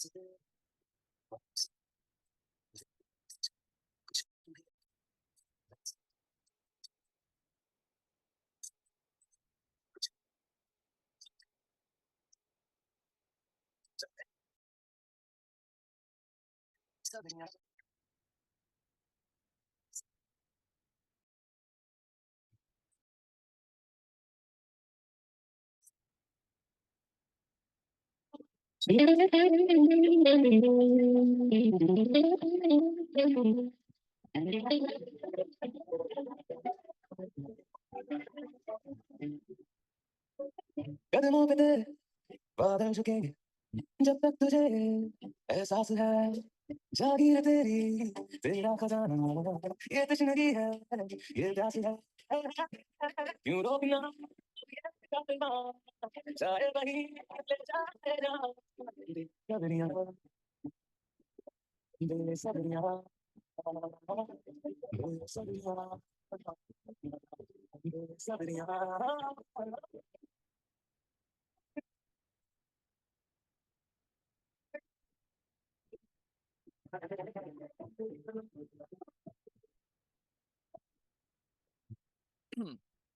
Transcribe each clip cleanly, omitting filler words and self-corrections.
कदमों पे तेरे बादल झुकेंगे जब तक तुझे एहसास है जागीर है तेरी तेरा खजाना ये तशनगी है ये प्यास है क्यों रोकना चाहे वही ले जाए जा बेसब्रियां बेसब्रियां बेसब्रियां बेसब्रियां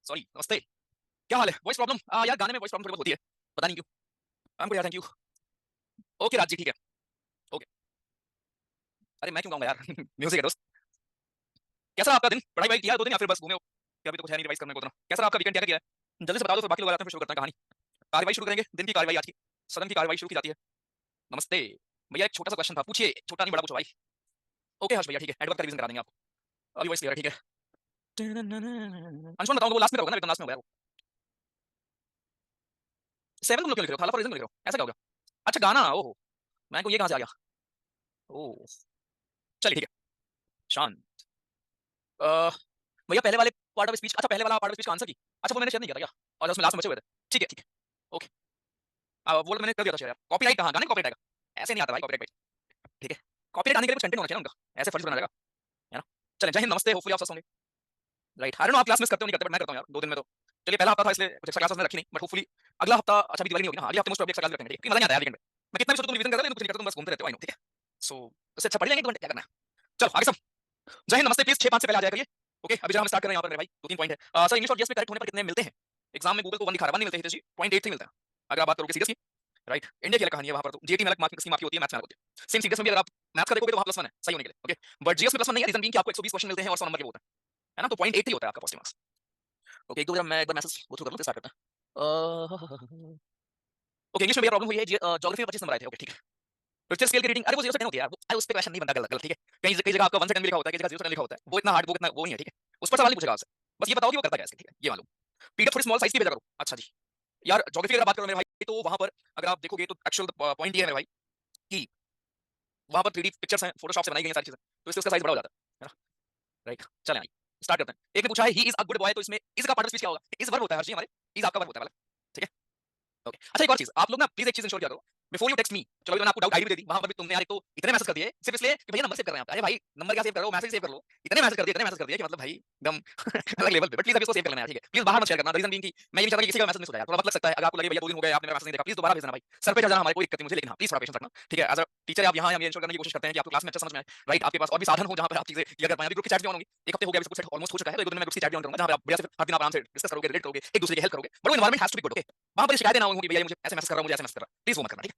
सॉरी, नमस्ते। क्या हाल है? Voice problem? यार गाने में वॉइस प्रॉब्लम थोड़ी बहुत होती है, पता नहीं क्यों। आई एम गुड यार, thank you. Okay Raj ji, ठीक है। ओके। अरे मैं क्यों गाऊंगा यार म्यूजिक है दोस्त। कैसा रहा आपका दिन? पढ़ाई वढ़ाई किया 2 दिन या फिर बस घूमे हो? क्या अभी तो कुछ है नहीं रिवाइज करने को उतना। कैसा रहा आपका वीकेंड, क्या किया है? जल्दी से बता दो, फिर बाकी लोग आ जाते हैं, फिर शुरू करते हैं कहानी। कार्रवाई शुरू करेंगे, दिन की कार्रवाई आज की। सदन की कार्रवाई शुरू की जाती है। नमस्ते भैया, एक छोटा सा क्वेश्चन था, पूछिए। छोटा नहीं बड़ा पूछो भाई। ओके हर्ष भैया, ठीक है, एडवर्ब का रिवीजन करा देंगे आपको। अभी वॉइस क्लियर है, ठीक है। अंशुमन बताऊंगा, वो लास्ट में करोगे ना, एकदम लास्ट में हो गया वो। 7 तुम लोग क्यों लिख रहे हो? थाला फॉर रीजन क्यों लिख रहे हो? ऐसा क्या हो गया? अच्छा गाना, ओहो, मैं को ये कहां से आ गया? ओह, चलिए ठीक है, शांत। अ, भैया पहले वाले पार्ट ऑफ स्पीच, अच्छा पहले वाला पार्ट ऑफ स्पीच का आंसर की। अच्छा वो मैंने शेयर नहीं किया था क्या? और उसमें लास्ट में बचे हुए थे। ठीक है ठीक है, ओके। वो मैंने कर दिया था शेयर यार। कॉपीराइट कहां? गाने कॉपीराइट आएगा, ऐसे नहीं आता भाई कॉपीराइट भाई। ठीक है, कॉपीराइट आने के लिए कुछ कंटेंट होना चाहिए ना उनका, ऐसे फर्ज बना जाएगा, है ना। चलें, जय हिंद, नमस्ते, होपफुली आप स्वस्थ होंगे। राइट, आई डोंट नो आप क्लास मिस करते हो नहीं करते, बट मैं करता हूं यार 2 दिन में तो। चलिए पहला हफ्ता था इसलिए कुछ एक्स्ट्रा क्लासेस मैंने रखी नहीं, बट होपफुली अगला हफ्ता, अच्छा अभी दिवाली नहीं होगी ना, अगले हफ्ते मोस्ट प्रॉब्ली एक्स्ट्रा क्लास रखेंगे, ठीक है? मजा नहीं आता यार वीकेंड में। मैं कितना भी सोचूं तुम रिवीजन कर रहे हो, लेकिन कुछ नहीं करते, तुम बस घूमते रहते हो, आई नो, ठीक है। सो उससे अच्छा पढ़ लेंगे 2 घंटे, क्या करना है। चलो आगे सब। जय हिंद, नमस्ते, प्लीज 6-5 से पहले आ जाया करिए। ओके, अभी जरा हम स्टार्ट कर रहे हैं यहाँ पर मेरे भाई, 2-3 पॉइंट है। सर इंग्लिश और जीएस में करेक्ट होने पर कितने मिलते हैं? एग्जाम में गूगल को 1 दिखा रहा है, 1 नहीं मिलते हितेश जी, 0.83 मिलता है। अगर आप बात करोगे सीरियस की, राइट, इंडिया की अलग कहानी है वहां पर, तो जीएटी में अलग मार्किंग स्कीम आपकी होती है, मैथ्स में अलग होती है। सेम सीरियस में भी अगर आप मैथ्स का देखोगे तो वहां +1 है सही होने के लिए, ओके। बट जीएस में +1 नहीं है, रीजन बीइंग कि आपको 120 क्वेश्चन मिलते हैं और 100 नंबर के होते हैं, है ना, तो 0.83 होता है आपका पॉजिटिव मार्क्स। ओके, एक दो बार मैं एक बार मैसेज गो थ्रू कर लूं, फिर स्टार्ट करते हैं। ओके, इंग्लिश में भैया प्रॉब्लम हुई है, ज्योग्राफी में 25 नंबर आए थे, ओके ठीक है। रिक्टर स्केल की रीडिंग, अरे वो 0 से 10 होती है यार, अरे उस पे क्वेश्चन नहीं बनता, गलत गलत, ठीक है। कहीं कहीं जगह आपका 1 से 10 भी लिखा होता है, कहीं जगह 0 से 10 लिखा होता है, वो इतना हार्ड, वो इतना वो नहीं है, ठीक है। उस पर सवाल नहीं पूछेगा आपसे, बस ये बताओ कि वो करता क्या है इसके, ठीक है, ये मालूम। पीडीएफ थोड़ी स्मॉल साइज की भेजा करो, अच्छा जी। यार ज्योग्राफी अगर बात करो मेरे भाई, तो वहां पर अगर आप देखोगे तो एक्चुअल पॉइंट ये है मेरे भाई कि वहां पर 3D पिक्चर्स हैं, फोटोशॉप से बनाई गई हैं सारी चीजें, तो इससे उसका साइज बड़ा हो जाता है ना। राइट, चलें आइए स्टार्ट करते हैं। एक ने पूछा है he is a good boy, तो इसमें इज का पार्ट ऑफ स्पीच क्या होगा? इज वर्ब होता है हर चीज हमारे, इज आपका वर्ब होता है वाला, ठीक है। ओके, अच्छा एक और चीज, आप लोग ना प्लीज एक चीज इंश्योर किया करो बिफोर यू टेक्स्ट मी। चलो मैंने आपको डाउट आईडी भी दे दी, वहां पर भी तुमने यार एक तो इतने मैसेज कर दिए सिर्फ इसलिए कि भैया नंबर सेव कर रहे हैं आप। अरे भाई नंबर क्या सेव करो, मैसेज सेव कर लो। इतने मैसेज कर दिए, इतने मैसेज कर दिए कि मतलब भाई एकदम अलग लेवल पे। बट प्लीज अभी इसको सेव कर लेना है, ठीक है। प्लीज बाहर मत शेयर करना, रीजन बीइंग कि मैं ये नहीं चाहता कि किसी का मैसेज मिस हो जाए यार, थोड़ा वक्त लग सकता है। अगर आपको लगे भैया 2 दिन हो गए आपने मेरा मैसेज नहीं देखा, प्लीज दोबारा भेजना भाई, सर पे चढ़ जाना, हमारे कोई दिक्कत नहीं मुझे, लेकिन हाँ प्लीज थोड़ा पेशेंस रखना, ठीक है। एज अ टीचर आप यहाँ हम ये इंश्योर करने की कोशिश करते हैं कि आपको क्लास में अच्छा समझ में आए, राइट। आपके पास और भी साधन हो जहाँ पर आप चीजें क्लियर कर पाएं। अभी ग्रुप की चैट भी ऑन होगी, 1 हफ्ते हो गया, अभी सब कुछ सेट ऑलमोस्ट हो चुका है, तो 1 2 दिन में ग्रुप की चैट भी ऑन करूंगा, जहाँ पे आप भैया से हर दिन आप आराम से डिस्कस करोगे, रिलेट करोगे, एक दूसरे की हेल्प करोगे, बट वो environment has to be good, okay. वहां पर शिकायतें ना होंगी भैया मुझे ऐसे मैसेज कर रहा हूं, मुझे ऐसे मैसेज कर रहा है, प्लीज वो मत करना, ठीक है।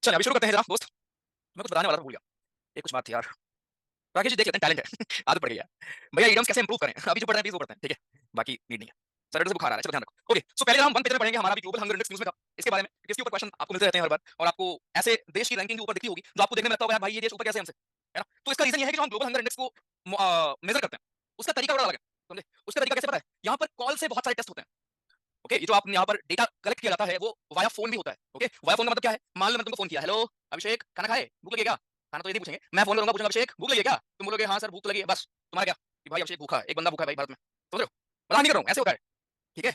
चलिए अभी शुरू करते हैं जरा दोस्त। मैं कुछ बताने वाला था, भूल गया, ये कुछ बात थी यार। राकेश जी देख लेते हैं, टैलेंट है आदत पड़ गई है भैया, इडियम्स कैसे इंप्रूव करें, अभी जो पढ़ रहे हैं प्लीज वो पढ़ते हैं, ठीक है, बाकी नीड नहीं है। सैटरडे से बुखार आ रहा है, चलो ध्यान रखो। ओके, सो पहले हम 1 पेज में पढ़ेंगे, हमारा भी ग्लोबल हंगर इंडेक्स न्यूज़ में था, इसके बारे में किसके ऊपर क्वेश्चन आपको मिलते रहते हैं हर बार, और आपको ऐसे देश की रैंकिंग के ऊपर दिखती होगी जो आपको देखने में लगता होगा भाई ये देश ऊपर कैसे हमसे, है ना। तो इसका रीजन ये है कि जो हम ग्लोबल हंगर इंडेक्स को मेजर करते हैं, उसका तरीका बड़ा अलग है, समझे। उसका तरीका कैसे पता है? यहाँ पर कॉल से बहुत सारे टेस्ट होते हैं, ओके। ये जो आप यहाँ पर डेटा कलेक्ट किया जाता है वो वाया फोन भी होता है, ओके। वाया फोन का मतलब क्या है? मान लो मैंने तुमको फोन किया, हेलो अभिषेक खाना खाए, भूख लगी क्या? खाना तो ये नहीं पूछेंगे, मैं फोन करूंगा, पूछूंगा अभिषेक भूख लगी है क्या, तुम बोलोगे हाँ सर भूख लगी है, बस तुम्हारा क्या कि भाई अभिषेक भूखा है, एक बंदा भूखा है भाई भारत में, समझ रहे हो। मजाक नहीं कर रहा हूँ, ऐसे होता है, ठीक है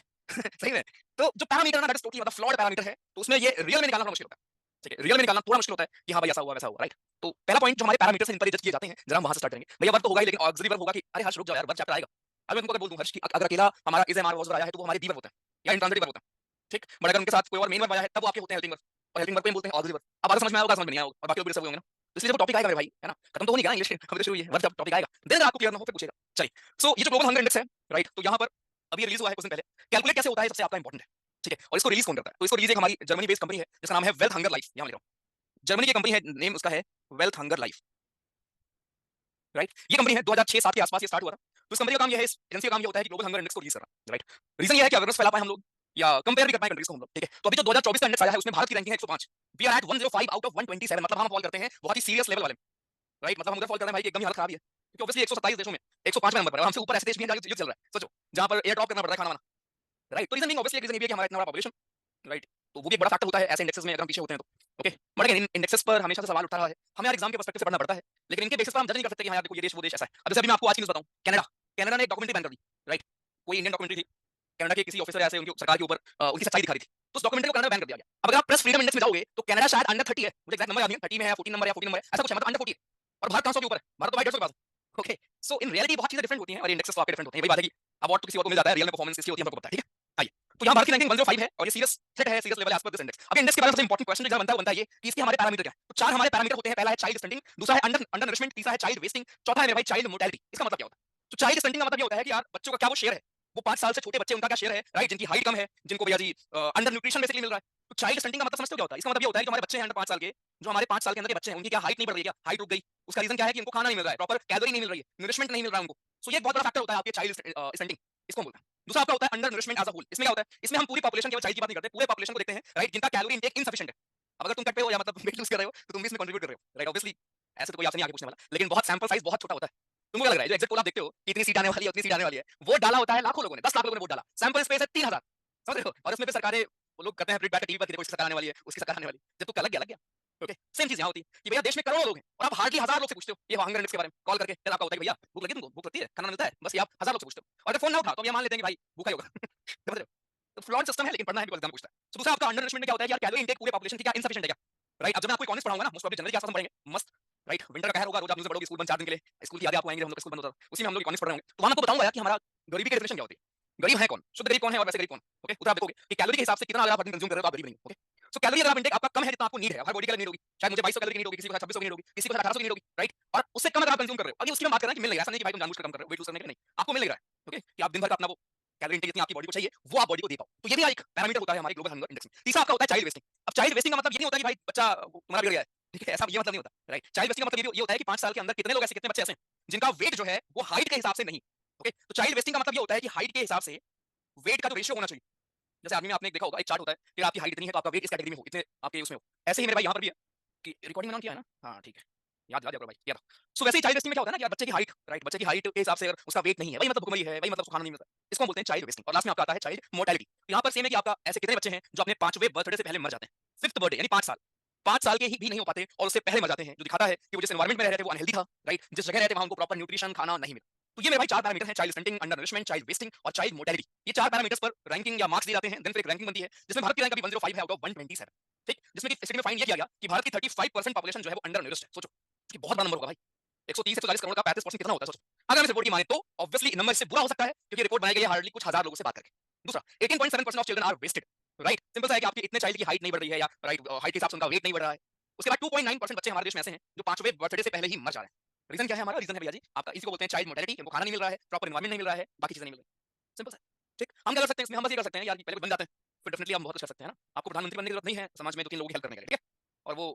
सही में। तो जो पैरामीटर ना दैट इज टोटली मतलब फ्लॉड पैरामीटर है, तो उसमें ये रियल में निकालना थोड़ा मुश्किल होता है, ठीक है। रियल में निकालना थोड़ा मुश्किल होता है कि हाँ भाई ऐसा हुआ वैसा हुआ, राइट। तो पहला पॉइंट जो हमारे पैरामीटर से इन पर जज किए जाते हैं, जरा हम वहां से स्टार्ट करेंगे। भैया वर्ब तो होगा ही, लेकिन ऑक्सिलरी वर्ब होगा कि अरे हर्ष रुक जाओ यार, वर्ब चैप्टर आएगा। अब मैं तुमको अगर बोल दूं हर्ष कि अगर अकेला हमारा इज एम आर वर्ब आया है तो वो हमारे डी वर्ब होता है या इंट्रांजिटिव वर्ब होता है, ठीक। बट अगर उनके साथ कोई और मेन वर्ब आया है तब वो आपके होते हैं हेल्पिंग वर्ब, और हेल्पिंग वर्ब को हम बोलते हैं ऑक्सिलरी वर्ब। अब बात समझ में आया होगा, समझ में नहीं आया होगा, और बाकी लोग भी सब होंगे ना। तो इसलिए जब टॉपिक आएगा मेरे भाई, है ना, खत्म तो हो नहीं गया ना इंग्लिश, अभी तो शुरू ही है, जब टॉपिक आएगा देन अगर आपको क्लियर ना हो फिर पूछेगा। चलिए, सो ये जो ग्लोबल हंगर इंडेक्स है, राइट, तो यहाँ पर अभी रिलीज हुआ है कुछ दिन पहले। कैलकुलेट कैसे होता है सबसे आपका इंपॉर्टेंट है, ठीक है, और इसको रिलीज कौन करता है? तो इसको रिलीज एक हमारी जर्मनी बेस्ड कंपनी है जिसका नाम है वेल्थ हंगर लाइफ, यहाँ लिख रहा हूँ, जर्मनी की कंपनी है, नेम उसका है वेल्थ हंगर लाइफ, राइट। ये कंपनी है 2006-7 के आसपास ये स्टार्ट हुआ था। तो इस कंपनी का काम ये है, इस एजेंसी का काम ये होता है कि ग्लोबल हंगर इंडेक्स को रिलीज करना, राइट। रीजन ये है कि अवेयरनेस फैला पाए हम लोग, या कंपेयर भी कर पाए कंट्रीज को हम लोग, ठीक है। तो अभी जो 2024 का इंडेक्स आया है उसमें भारत की रैंकिंग है 105। We are at 105 out of 127, मतलब हम फॉल करते हैं बहुत ही सीरियस लेवल वाले, राइट। मतलब हम उधर फॉल कर रहे हैं भाई कि एकदम ही हालत खराब है, क्योंकि ऑब्वियसली 127 देशों में 105वें नंबर पर है, हमसे ऊपर ऐसे देश भी हैं जहाँ युद्ध चल रहा है, सोचो, जहाँ पर एयर ड्रॉप करना पड़ रहा है खाना वाना, राइट। तो रीजन नहीं, ऑब्वियसली रीजन ये भी है कि हमारा इतना बड़ा पॉपुलेशन, राइट। तो वो भी एक बड़ा फैक्टर होता है ऐसे इंडेक्सेस में अगर हम पीछे होते हैं तो, okay. But again in indexes पर हमेशा से सवाल उठा रहा है, हमें यार एग्जाम के पर्सपेक्टिव से पढ़ना पड़ता है, लेकिन इनके बेसिस पर हम जज नहीं कर सकते कि हाँ यार देखो ये देश वो देश ऐसा है। अब जैसे अभी मैं आपको आज की न्यूज़ बताऊं, कनाडा, कनाडा ने एक डॉक्यूमेंट्री बैन कर दी, राइट। कोई इंडियन डॉक्यूमेंट्री थी, कनाडा के किसी ऑफिसर ऐसे उनकी सरकार के ऊपर उनकी सच्चाई दिखा रही थी, तो उस डॉक्यूमेंट्री को कनाडा बैन कर दिया गया। अब अगर आप प्रेस फ्रीडम इंडेक्स में जाओगे तो कनाडा शायद अंडर 30 है, मुझे एग्जैक्ट नंबर याद नहीं है, 30 में है, 14 नंबर है, 14 नंबर है, ऐसा कुछ है, मतलब अंडर 40 है। और भारत 500 के ऊपर है, भारत तो भाई 150 के पास है, ओके। सो इन रियलिटी बहुत चीजें डिफरेंट होती हैं और इंडेक्सेस तो आपके डिफरेंट होते हैं। वही बात है कि अवार्ड तो किसी और को मिल जाता है, रियल में परफॉर्मेंस किसकी होती है हमको पता है, ठीक है। आइए, तो यहाँ भारत की रैंकिंग 105 है और ये सीरियस थ्रेट है, serious level as per this index. अब इंडेक्स के बारे में सबसे इंपॉर्टेंट क्वेश्चन जो बनता है वो बनता है ये कि इसके हमारे पैरामीटर क्या है। तो 4 हमारे पैरामीटर होते हैं, पहला है चाइल्ड स्टंटिंग, दूसरा है अंडर अंडर नरिशमेंट, तीसरा है चाइल्ड वेस्टिंग, चौथा है मेरे भाई चाइल्ड मोर्टेलिटी। इसका मतलब क्या होता है? तो चाइल्ड स्टंटिंग का मतलब ये होता है कि यार बच्चों का क्या वो शेयर है, वो 5 साल से छोटे बच्चे उनका क्या शेयर है, राइट, जिनकी हाइट कम है, जिनको भैया जी अंडर न्यूट्रिशन बेसिकली मिल रहा है। तो चाइल्ड स्टंटिंग का मतलब समझते हो क्या होता है? इसका मतलब ये होता है कि जो हमारे बच्चे हैं अंडर 5 साल के, जो हमारे 5 साल के अंदर के बच्चे हैं, उनकी क्या हाइट नहीं बढ़ रही है, क्या हाइट रुक गई? उसका रीजन क्या है कि उनको खाना नहीं मिल रहा है, प्रॉपर कैलोरी नहीं मिल रही है, नरिशमेंट नहीं मिल रहा है उनको। सो ये एक बहुत बड़ा फैक्टर होता है आपके चाइल्ड स्टंटिंग, इसको हम बोलते हैं। दूसरा आपका होता है undernourishment as a whole. इसमें क्या होता है? इसमें हम पूरी पॉपुलेशन केवल चाइल्ड की बात नहीं करते, पूरे पॉपुलेशन को देखते हैं, राइट, जिनका कैलोरी इंटेक इनसफिशिएंट है। अब अगर तुम कट पे हो या मतलब वेट लूज कर रहे हो तो तुम भी इसमें कंट्रीब्यूट कर रहे हो, राइट। ऑब्वियसली ऐसे तो कोई आपसे नहीं आगे पूछने वाला, लेकिन बहुत सैंपल साइज बहुत छोटा होता है। तुमको क्या लग रहा है जो एग्जिट पोल आप देखते हो कि इतनी सीट आने वाली है, उतनी सीट आने वाली है, वोट डाला होता है लाखों लोगों ने, 10 लाख लोगों ने वोट डाला, सैंपल स्पेस है 3000, समझ रहे हो? और उसमें भी सरकारें, वो लोग करते हैं प्रिंट बैक टीवी पर कि देखो इसकी सरकार आने वाली है, उसकी सरकार आने वाली है। जब तुक्का लग गया, ओके। सेम चीज यहाँ होती है कि भैया देश में करोड़ों लोग हैं और आप हार्डली 1000 लोग से पूछते हो ये हंगर इंडेक्स के बारे में कॉल करके, फिर आपका होता है कि भैया भूख लगी तुमको, भूख लगती है, खाना मिलता है, बस ये आप 1000 लोग से पूछते हो। और अगर फोन ना उठा तो अब ये मान लेते हैं कि भाई भूखा ही होगा समझ रहे हो? तो फ्लॉड सिस्टम है, लेकिन पढ़ना है बिकॉज़ एग्जाम में पूछता है। सो दूसरा आपका अंडर नरिशमेंट में क्या होता है कि यार कैलोरी इंटेक पूरे पॉपुलेशन की क्या इनसफिशिएंट है क्या, राइट। अब जब मैं आपको इकोनॉमिक्स पढ़ाऊंगा ना, मोस्ट प्रोबब्ली जनवरी के आसपास हम पढ़ेंगे, मस्त, राइट। विंटर का कहर होगा, रोज आप न्यूज़ में पढ़ोगे, स्कूल बंद 4 दिन के लिए, स्कूल की यादें आपको आएंगी, हम लोग का स्कूल बंद होता था, उसी में हम लोग इकोनॉमिक्स पढ़ रहे होंगे। तो वहां मैं आपको बताऊंगा यार कि हमारा गरीबी की डेफिनेशन क्या होती है, गरीब है कौन, शुद्ध गरीब कौन है और वैसे गरीब कौन, ओके। उधर आप देखोगे कि कैलोरी के हिसाब से कितना अगर आप हर दिन कंज्यूम कर रहे हो तो आप गरीब नहीं हो, ओके। सो कैलोरी अगर आप इंटेक आपका कम है जितना आपको नीड है, हर बॉडी के लिए नीड होगी, शायद मुझे 2200 कैलोरी की नीड होगी, किसी को 2600 की नीड होगी, किसी को 1800 की नीड होगी, राइट। और उससे कम अगर आप कंज्यूम कर रहे हो, अभी उसकी मैं बात कर रहा हूं कि मिल नहीं रहा, ऐसा नहीं कि भाई तुम जानबूझकर कम कर रहे हो वेट लूज करने के लिए, नहीं, आपको मिल नहीं रहा है, ओके, कि आप दिन भर का अपना वो कैलोरी इंटेक जितनी आपकी बॉडी को चाहिए वो आप बॉडी को दे पाओ। तो ये भी एक पैरामीटर होता है हमारे ग्लोबल हंगर इंडेक्स में। तीसरा आपका होता है चाइल्ड वेस्टिंग। अब चाइल्ड वेस्टिंग का मतलब ये नहीं होता कि भाई बच्चा तुम्हारा बिगड़ गया है, ठीक है, ऐसा ये मतलब नहीं होता, राइट। चाइल्ड वेस्टिंग का मतलब ये होता है कि 5 साल के अंदर कितने लोग ऐसे, कितने बच्चे ऐसे हैं जिनका वेट जो है वो हाइट के हिसाब से नहीं, ओके। तो चाइल्ड वेस्टिंग का मतलब ये होता है कि हाइट के हिसाब से वेट का जो रेशियो होना चाहिए, जैसे आदमी में आपने देखा होगा एक चार्ट होता है कि आपकी हाइट इतनी है तो आपका वेट इस कैटेगरी में हो, इतने आपके उसमें हो। ऐसे ही मेरे भाई यहाँ पर भी है कि रिकॉर्डिंग में ऑन किया है ना, हाँ ठीक है, याद दिला दिया करो भाई, याद। सो वैसे ही चाइल्ड वेस्टिंग में क्या होता है ना कि यार बच्चे की हाइट, राइट, बच्चे की हाइट के हिसाब से अगर उसका वेट नहीं है, वही मतलब भुखमरी है, वही मतलब उसको खाना नहीं मिलता, इसको हम बोलते हैं चाइल्ड वेस्टिंग। और लास्ट में आपका आता है चाइल्ड मोर्टेलिटी। तो यहाँ पर सेम है कि आपका ऐसे कितने बच्चे हैं जो अपने 5वें बर्थडे से पहले मर जाते हैं, 5th बर्थडे यानी 5 साल, 5 साल के ही भी नहीं हो पाते और उससे पहले मर जाते हैं, जो दिखाता है कि वो जिस एनवायरनमेंट में रह रहे थे वो अनहेल्दी था, राइट। जिस जगह रहते वहां उनको प्रॉपर न्यूट्रिशन खाना नहीं मिला। तो ये मेरे भाई 4 पैरामीटर हैं, child stunting, under nourishment, child wasting और चाइल्ड मोर्टेलिटी। ये 4 पैरामीटर्स पर रैंकिंग या मार्क्स दिए जाते हैं, देन फिर एक रैंकिंग बनती है जिसमें भारत की रैंक अभी 105 है आउट ऑफ 127, ठीक। जिसमें कि स्टडी में फाइंड ये किया गया कि भारत की 35% पॉपुलेशन जो है वो अंडर नरिश्ड है। सोचो कि बहुत बड़ा नंबर होगा भाई, 130 से 140 करोड़ का 35% कितना होता है सोचो। अगर हम इस रिपोर्ट की माने तो ऑब्वियसली नंबर इससे बुरा हो सकता है क्योंकि रिपोर्ट बनाई गई है हार्डली कुछ हजार लोगों से बात करके। दूसरा 18.7% of children are wasted, right. Simple सा है कि आपके इतने चाइल्ड की हाइट नहीं बढ़ रही है या राइट हाइट के हिसाब से उनका वेट नहीं बढ़ रहा है। उसके बाद 2.9% बच्चे हमारे देश में ऐसे हैं जो 5वें बर्थडे से पहले ही मर जा रहे हैं। रीजन क्या है हमारा? रीजन है भैया जी आपका, इसी को बोलते हैं चाइल्ड मोर्टेलिटी, इनको खाना नहीं मिल रहा है, प्रॉपर एनवायरनमेंट नहीं मिल रहा है, बाकी चीजें नहीं मिल रही। सिंपल सा, ठीक। हम क्या कर सकते हैं इसमें? हम बस ये कर सकते हैं यार कि पहले कुछ बन जाते हैं, फिर डेफिनेटली हम बहुत कुछ कर सकते हैं ना। आपको प्रधानमंत्री बनने की जरूरत नहीं है, समाज में 2-3 लोगों की हेल्प करने के लिए, ठीक है। और वो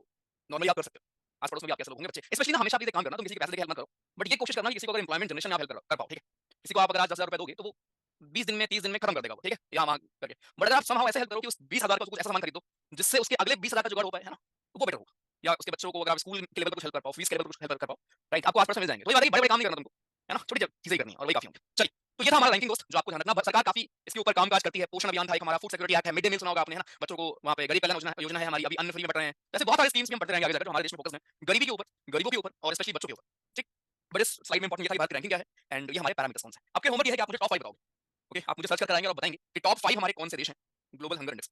नॉर्मली आप कर सकते हो, आस पड़ोस में भी आपके ऐसे लोग होंगे बच्चे, स्पेशली ना हमेशा आप ये काम करना, तुम किसी के पैसे लेके हेल्प मत करो, बट ये कोशिश करना कि किसी को अगर एम्प्लॉयमेंट जनरेशन आप हेल्प कर पाओ, ठीक है। किसी को आप अगर आज 10,000 रुपए दोगे तो वो 20 दिन में 30 दिन में खत्म कर देगा वो, ठीक है, यहाँ वहाँ करके। बट अगर आप समहाउ ऐसे हेल्प करो कि उस 20,000 का कुछ ऐसा सामान खरीद दो जिससे उसके अगले 20,000 का जुगाड़ हो पाए, है ना, तो वो बेटर होगा। या उसके बच्चों को अगर आप स्कूल के लेवल पर कुछ हेल्प कर पाओ, फीस के लेवल पर कुछ हेल्प कर पाओ, राइट, आपको आस-पास मिल जाएंगे। तो ये बात है कि बड़े-बड़े काम नहीं करना तुमको, है ना, छोटी चीजें करनी है और वही काफी होंगे। चलिए, तो ये था हमारा रैंकिंग दोस्त, जो आपको ध्यान रखना। सरकार काफी इसके ऊपर काम-काज करती है। पोषण अभियान था एक हमारा, फूड सिक्योरिटी एक्ट है, मिड डे मील सुना होगा आपने, है ना, बच्चों को वहाँ पे गरीब कल्याण योजना योजना है हमारी, अभी अन्न फ्री में बंट रहे हैं। ऐसे बहुत सारे स्कीम्स भी हम पढ़ते रहेंगे आगे जाकर जो हमारे देश में फोकस है गरीबी के ऊपर, गरीबों के ऊपर और स्पेशली बच्चों के ऊपर, ठीक। बट इस स्लाइड में इंपॉर्टेंट ये था कि भारत की रैंकिंग क्या है एंड ये हमारे पैरामीटर्स कौन से हैं। आपके होमवर्क ये है कि आप मुझे टॉप 5 बताओगे, ओके। आप मुझे सर्च करके आएंगे और बताएंगे कि टॉप 5 हमारे कौन से देश हैं ग्लोबल हंगर इंडेक्स।